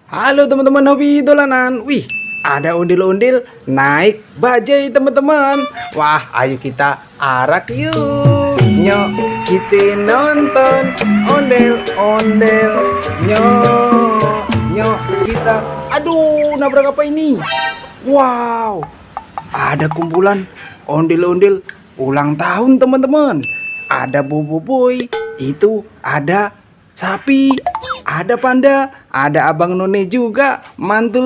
Halo teman-teman hobi dolanan. Wih, ada ondel-ondel naik bajai teman-teman. Wah, ayo kita arak yuk. Nyok, kita nonton ondel-ondel. Nyok, nyok kita. Aduh, nabrak apa ini? Wow, ada kumpulan ondel-ondel ulang tahun teman-teman. Ada Bobo Boy, itu ada sapi, ada panda, ada abang none juga, mantul.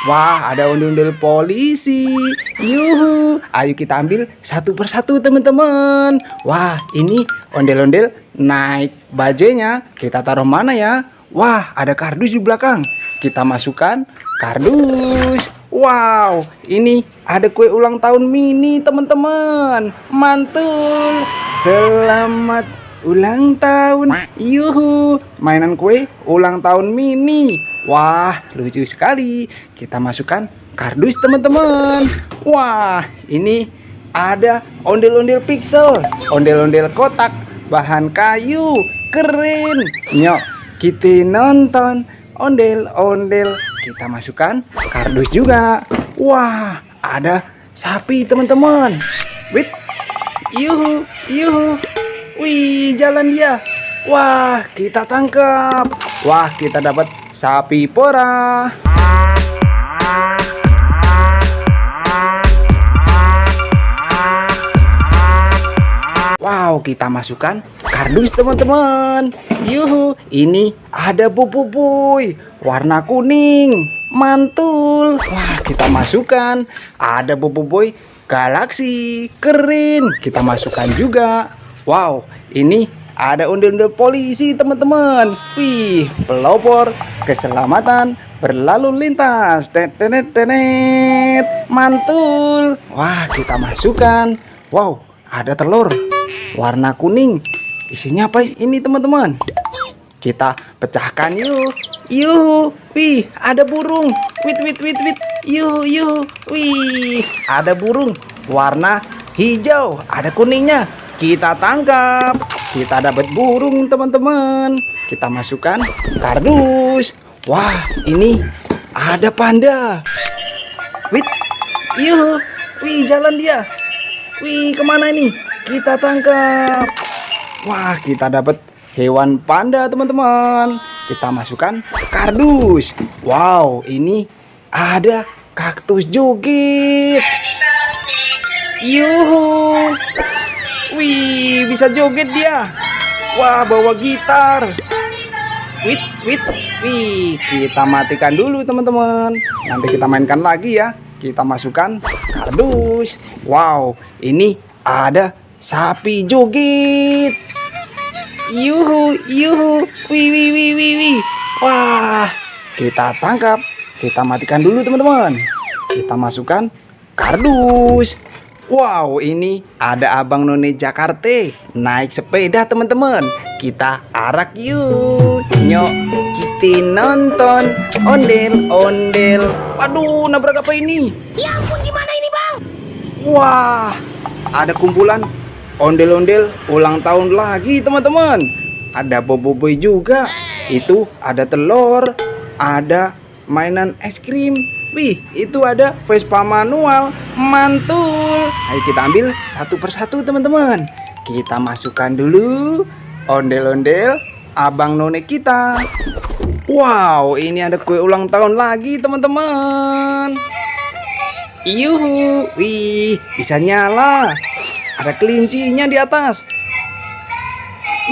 Wah, ada ondel-ondel polisi. Yuhu, ayo kita ambil satu persatu teman-teman. Wah, ini ondel-ondel naik bajainya. Kita taruh mana ya? Wah, ada kardus di belakang. Kita masukkan kardus. Wow, ini ada kue ulang tahun mini teman-teman. Mantul. Selamat ulang tahun. Yuhu, mainan kue ulang tahun mini. Wah, lucu sekali. Kita masukkan kardus teman-teman. Wah, ini ada ondel-ondel pixel, ondel-ondel kotak, bahan kayu. Keren. Nyok, kita nonton ondel-ondel. Kita masukkan kardus juga. Wah, ada sapi teman-teman. Wait. Yuhu, yuhu. Wih, jalan dia. Wah, kita tangkap. Wah, kita dapat sapi perah. Wow, kita masukkan kardus teman-teman. Yuhu, ini ada Bobo Boy warna kuning. Mantul. Wah, kita masukkan. Ada Bobo Boy galaksi. Keren. Kita masukkan juga. Wow, ini ada ondel-ondel polisi teman-teman. Wih, pelopor keselamatan berlalu lintas. Tenet. Mantul. Wah, kita masukkan. Wow, ada telur warna kuning. Isinya apa ini teman-teman? Kita pecahkan yuk. Yuh, wih, ada burung. Wit. Yuh. Wih, ada burung warna hijau, ada kuningnya. Kita tangkap. Kita dapat burung teman-teman. Kita masukkan kardus. Wah, ini ada panda. Wit, yuh, wih, jalan dia. Wih, kemana ini? Kita tangkap. Wah, kita dapat hewan panda teman-teman. Kita masukkan kardus. Wow, ini ada kaktus joget. Yuhu. Wih, bisa joget dia. Wah, bawa gitar. Wit. Wih, kita matikan dulu teman-teman. Nanti kita mainkan lagi ya. Kita masukkan kardus. Wow, ini ada sapi joget. Yuhu. Wih. Wah, kita tangkap. Kita matikan dulu teman-teman. Kita masukkan kardus. Wow, ini ada abang none Jakarta naik sepeda teman-teman. Kita arak yuk. Nyok, kita nonton ondel-ondel. Waduh, nabrak apa ini? Ya ampun, gimana ini bang? Wah, ada kumpulan ondel-ondel ulang tahun lagi teman-teman. Ada Bobo Boy juga. Itu ada telur, ada mainan es krim. Wih, itu ada Vespa manual. Mantul. Ayo kita ambil satu persatu teman-teman. Kita masukkan dulu ondel-ondel abang none kita. Wow, ini ada kue ulang tahun lagi teman-teman. Yuhu, wih, bisa nyala. Ada kelincinya di atas.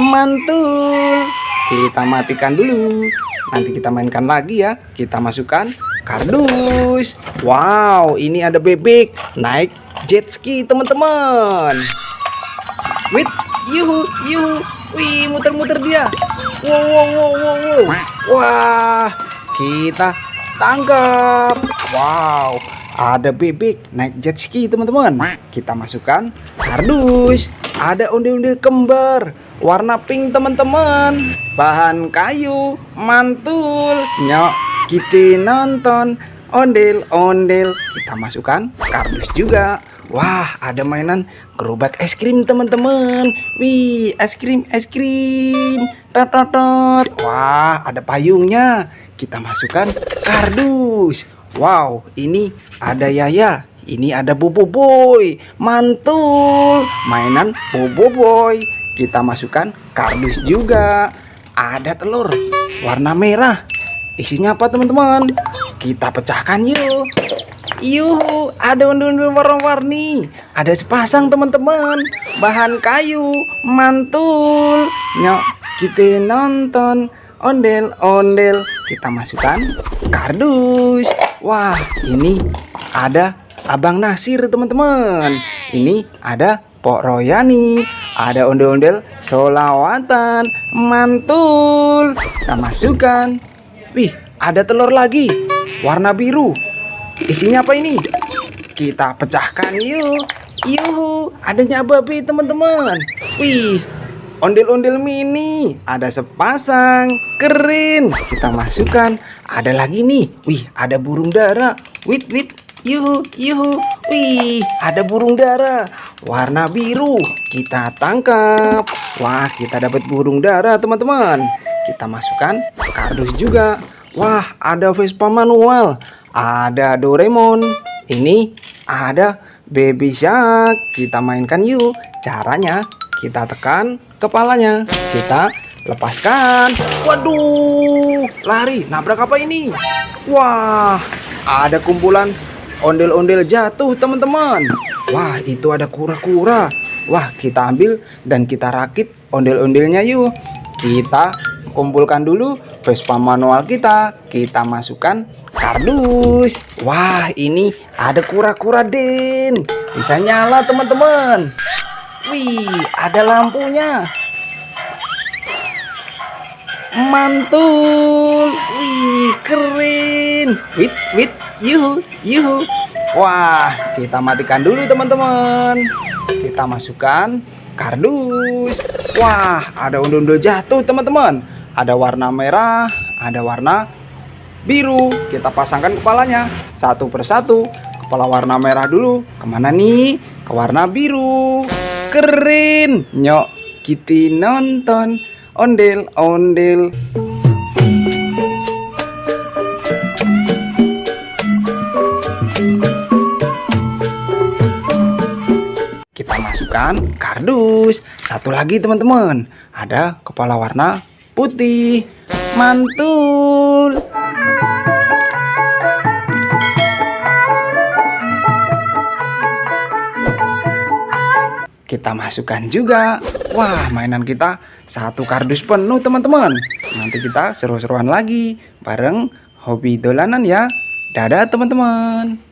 Mantul. Kita matikan dulu. Nanti kita mainkan lagi ya. Kita masukkan kardus. Wow, ini ada bebek naik jet ski teman-teman. Wait, yuhu. Wih, muter-muter dia. Wow. Wah, kita tangkap. Wow, ada bebek naik jet ski teman-teman. Kita masukkan kardus. Ada ondel-ondel kembar warna pink teman-teman. Bahan kayu. Mantul. Nyok, kita nonton ondel-ondel. Kita masukkan kardus juga. Wah, ada mainan gerobak es krim teman-teman. Wih, es krim, es krim. Tot, tot, tot. Wah, ada payungnya. Kita masukkan kardus. Wow, ini ada Yaya. Ini ada Bobo Boy. Mantul. Mainan Bobo Boy. Kita masukkan kardus juga. Ada telur warna merah. Isinya apa teman-teman? Kita pecahkan yuk. Yuhu, ada undul-undul warna-warni. Ada sepasang teman-teman. Bahan kayu, mantul. Nyok, kita nonton ondel-ondel. Kita masukkan kardus. Wah, ini ada Abang Nasir teman-teman. Ini ada Pok Royani. Ada ondel-ondel solawatan. Mantul. Kita masukkan. Wih, ada telur lagi warna biru. Isinya apa ini? Kita pecahkan yuk. Yuhu, adanya babi teman-teman. Wih, ondel-ondel mini. Ada sepasang, keren. Kita masukkan. Ada lagi nih. Wih, ada burung dara. Wit wit. Yuhu, yuhu. Wih, ada burung dara warna biru. Kita tangkap. Wah, kita dapat burung dara teman-teman. Kita masukkan kardus juga. Wah, ada Vespa manual. Ada Doraemon. Ini ada Baby Shark. Kita mainkan yuk. Caranya kita tekan kepalanya. Kita lepaskan. Waduh, lari. Nabrak apa ini? Wah, ada kumpulan ondel-ondel jatuh teman-teman. Wah, itu ada kura-kura. Wah, kita ambil dan kita rakit ondel-ondelnya yuk. Kita kumpulkan dulu Vespa manual kita. Kita masukkan kardus. Wah, ini ada kura-kura Den. Bisa nyala teman-teman. Wih, ada lampunya. Mantul. Wih, keren. Wit wit. Yuhu, yuhu. Wah, kita matikan dulu teman-teman. Kita masukkan kardus. Wah, ada ondel-ondel jatuh teman-teman. Ada warna merah, ada warna biru. Kita pasangkan kepalanya satu persatu. Kepala warna merah dulu. Kemana nih? Ke warna biru. Keren. Nyok, kita nonton ondel-ondel. Kita masukkan kardus. Satu lagi teman-teman. Ada kepala warna putih. Mantul. Kita masukkan juga. Wah, mainan kita satu kardus penuh teman-teman. Nanti kita seru-seruan lagi bareng hobi dolanan ya. Dadah teman-teman.